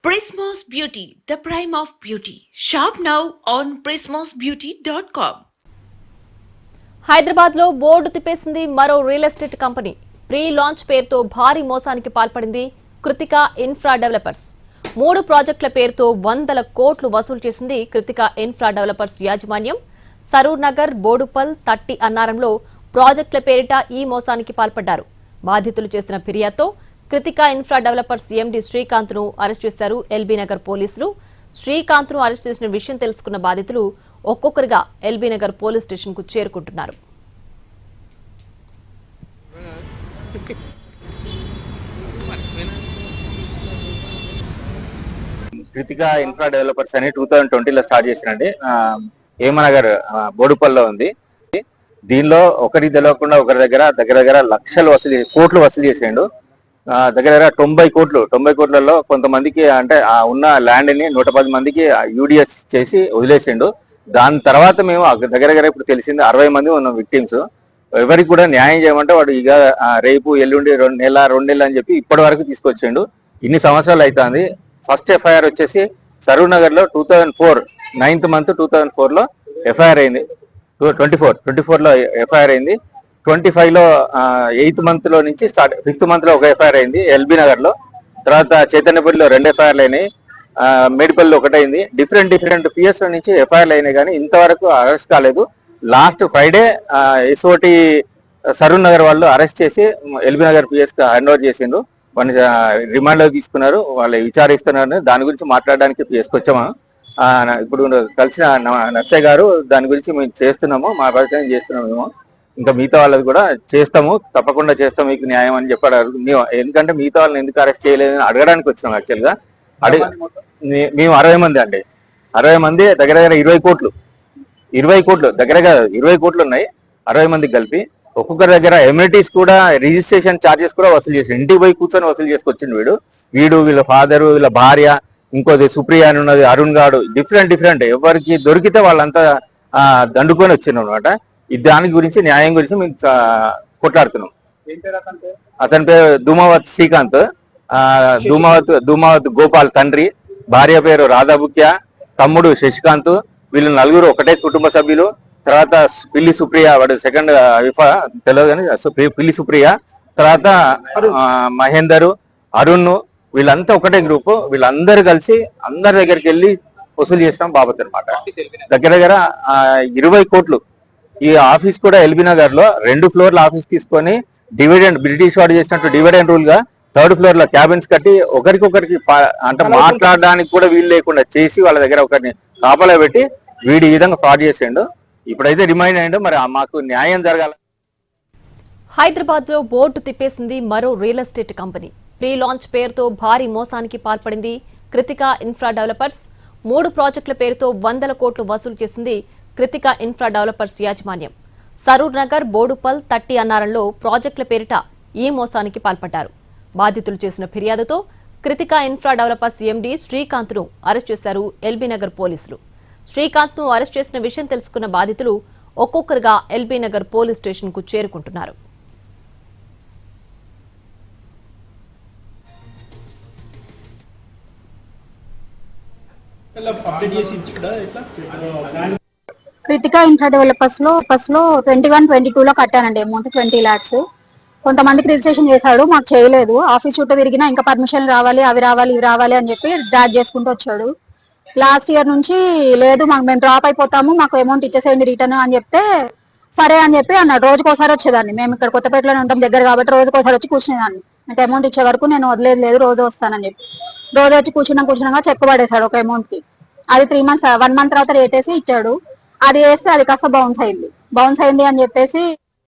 Prismos Beauty, the prime of beauty. Shop now on prismosbeauty.com. Hyderabad లో board తిప్పేసింది మరో real estate company. Pre launch పేరుతో భారీ మోసానికి పాల్పడింది కృతికా ఇన్ఫ్రా డెవలపర్స్. 3 ప్రాజెక్టుల పేరుతో వందల కోట్లు వసూలు చేసింది కృతికా ఇన్ఫ్రా డెవలపర్స్ యాజమాన్యం. సరూర్ నగర్, బోడుపల్, తట్టి అన్నారంలో ప్రాజెక్టుల పేరిట ఈ మోసానికి పాల్పడ్డారు. బాధితులు చేసిన ఫిర్యాదుతో Krithika infra developers MD Srikanth ను అరెస్ట్ చేశారు ఎల్బీ నగర్ పోలీసులు. శ్రీకాంత్ ను అరెస్ట్ చేసిన విషయం తెలుసుకున్న బాధితులు ఒక్కొక్కరిగా ఎల్బీ నగర్ పోలీస్ స్టేషన్ కు చేరుకుంటున్నారు. కృతికా ఇన్ఫ్రా డెవలపర్స్ అని 2020లో స్టార్ట్ చేసినండి. హేమనగర్ బోడుపల్లో ఉంది. దీనిలో ఒకరికి తెలియకుండా ఒకరి దగ్గర లక్షలు కోట్లు వసూలు చేసిండు. దగ్గర 90 కోట్లలో కొంతమందికి అంటే ఉన్న ల్యాండ్ ని 110 మందికి యూడిఎస్ చేసి వదిలేసిండు. దాని తర్వాత మేము దగ్గర ఇప్పుడు తెలిసింది 60 మంది ఉన్న విక్టిమ్స్. ఎవరికి కూడా న్యాయం చేయమంటే వాడు ఇక రేపు ఎల్లుండి 2 నెలలు అని చెప్పి ఇప్పటి వరకు తీసుకొచ్చిండు. ఇన్ని సంవత్సరాలు అవుతుంది. ఫస్ట్ ఎఫ్ఐఆర్ వచ్చేసి సరూర్ నగర్ లో 2004 9th month 2004లో ఎఫ్ఐఆర్ అయింది. 24లో ఎఫ్ఐఆర్ అయింది. 25లో 8th month లో నుంచి స్టార్ట్ 5th month లో ఒక ఎఫ్ఐఆర్ అయింది ఎల్బీ నగర్ లో. తర్వాత చైతన్యపల్లిలో 2 ఎఫ్ఐఆర్లు అయినాయి. మేడిపల్లిలో ఒకటైంది. డిఫరెంట్ పిఎస్ లో నుంచి ఎఫ్ఐఆర్లు అయినాయి కానీ ఇంతవరకు అరెస్ట్ కాలేదు. Last Friday SOT Saroor Nagar వాళ్ళు అరెస్ట్ చేసి ఎల్బీ నగర్ పిఎస్ కి హ్యాండ్ ఓవర్ చేసిండ్రు. వాళ్ళని రిమాండ్ లో తీసుకున్నారు. వాళ్ళు విచారిస్తున్నారు. దాని గురించి మాట్లాడడానికి పిఎస్కి వచ్చాము. ఇప్పుడు కలిసిన నర్సయ్య గారు దాని గురించి మేము చేస్తున్నాము, మా ప్రయత్నం చేస్తున్నాము. మేము ఇంకా మిగతా వాళ్ళది కూడా చేస్తాము, తప్పకుండా చేస్తాం, మీకు న్యాయం అని చెప్పారు. ఎందుకంటే మిగతా వాళ్ళని ఎందుకు అరెస్ట్ చేయలేదని అడగడానికి వచ్చినాం. యాక్చువల్ గా మేము 60 మంది అండి. 60 మంది దగ్గర 20 కోట్లు దగ్గర 20 కోట్లు ఉన్నాయి. 60 మందికి కలిపి ఒక్కొక్కరి దగ్గర ఎమ్యూనిటీస్ కూడా రిజిస్ట్రేషన్ ఛార్జెస్ కూడా వసూలు చేసి ఇంటికి పోయి కూర్చొని వసూలు చేసుకొచ్చిండు. వీళ్ళ ఫాదరు, వీళ్ళ భార్య, ఇంకోది సుప్రియ అని ఉన్నది, అరుణ్ గాడు, డిఫరెంట్ ఎవరికి దొరికితే వాళ్ళంతా దండుకొని వచ్చిండ్రు అనమాట. దాని గురించి న్యాయం గురించి మేము కొట్లాడుతున్నాం. అతని పేరు ధూమావత్ శ్రీకాంత్, ధూమావత్ గోపాల్ తండ్రి, భార్య పేరు రాధాబుక్య, తమ్ముడు శశికాంత్. వీళ్ళు నలుగురు ఒకటే కుటుంబ సభ్యులు. తర్వాత పిల్లి సుప్రియ, వాడు సెకండ్ తెలియదు కానీ పిల్లి సుప్రియ, తర్వాత మహేందర్, అరుణ్, వీళ్ళంతా ఒకటే గ్రూప్. వీళ్ళందరూ కలిసి అందరి దగ్గరికి వెళ్ళి వసూలు చేసినాం బాబత్ అనమాట. దగ్గర 20 కోట్లు. ఈ ఆఫీస్ కూడా ఎల్బీ నగర్ లో 2 ఫ్లోర్ల ఆఫీస్ తీసుకొని డివిడెండ్, బ్రిటిష్ వాడు చేసినట్టు డివిడెండ్ రూల్ గా 3rd floor లో క్యాబిన్స్ కట్టి ఒకరికొకరికి అంటే మాట్లాడడానికి కూడా వీలు లేకుండా చేసి వాళ్ళ దగ్గర ఒకరిని కాపలా పెట్టి వీడి ఈ విధంగా ఫ్రాడ్ చేసిండు. ఇప్పుడైతే రిమైండ్ అయ్యిండు. మరి మాకు న్యాయం జరగాలి. హైదరాబాద్ లో బోర్డు తిప్పేసింది మరో real estate company. Pre launch పేరుతో భారీ మోసానికి పాల్పడింది కృతికా ఇన్ఫ్రా డెవలపర్స్. 3 ప్రాజెక్టుల పేరుతో వందల కోట్లు వసూలు చేసింది కృతికా ఇన్ఫ్రా డెవలపర్స్ యాజమాన్యం. సరూర్ నగర్, బోడుపల్, తట్టి అన్నారంలో ప్రాజెక్టుల పేరిట ఈ మోసానికి పాల్పడ్డారు. బాధితులు చేసిన ఫిర్యాదుతో Krithika infra developers MD Srikanth ను అరెస్ట్ చేశారు ఎల్బీ నగర్ పోలీసులు. శ్రీకాంత్ ను అరెస్ట్ చేసిన విషయం తెలుసుకున్న బాధితులు ఒక్కొక్కరుగా ఎల్బీ నగర్ పోలీస్ స్టేషన్ కు చేరుకుంటున్నారు. కృతికా ఇన్ఫ్రా డెవలపర్స్ లో 21-22లో కట్టానండి అమౌంట్ 20 lakhs. కొంతమందికి రిజిస్ట్రేషన్ చేశాడు, మాకు చేయలేదు. ఆఫీస్ చుట్టూ తిరిగినా ఇంకా పర్మిషన్ రావాలి, అవి రావాలి, ఇవి రావాలి అని చెప్పి డ్రాగ్ చేసుకుంటూ వచ్చాడు. లాస్ట్ ఇయర్ నుంచి లేదు మేము డ్రాప్ అయిపోతాము, మాకు అమౌంట్ ఇచ్చేసేయండి రిటర్న్ అని చెప్తే సరే అని చెప్పి అన్నాడు. రోజుకోసారి వచ్చేదాన్ని. మేము ఇక్కడ కొత్తపేటలోనే ఉంటాం దగ్గర కాబట్టి రోజుకోసారి వచ్చి కూర్చునేదాన్ని. నాకు అమౌంట్ ఇచ్చే వరకు నేను వదిలేదు, రోజు వస్తానని చెప్పి రోజు వచ్చి కూర్చున్నాగా చెక్ పడేశాడు ఒక అమౌంట్ కి. అది 3 months 1 month తర్వాత రేట్ వేసి ఇచ్చాడు. అది వేస్తే అది కాస్త బౌన్స్ అయింది అని చెప్పేసి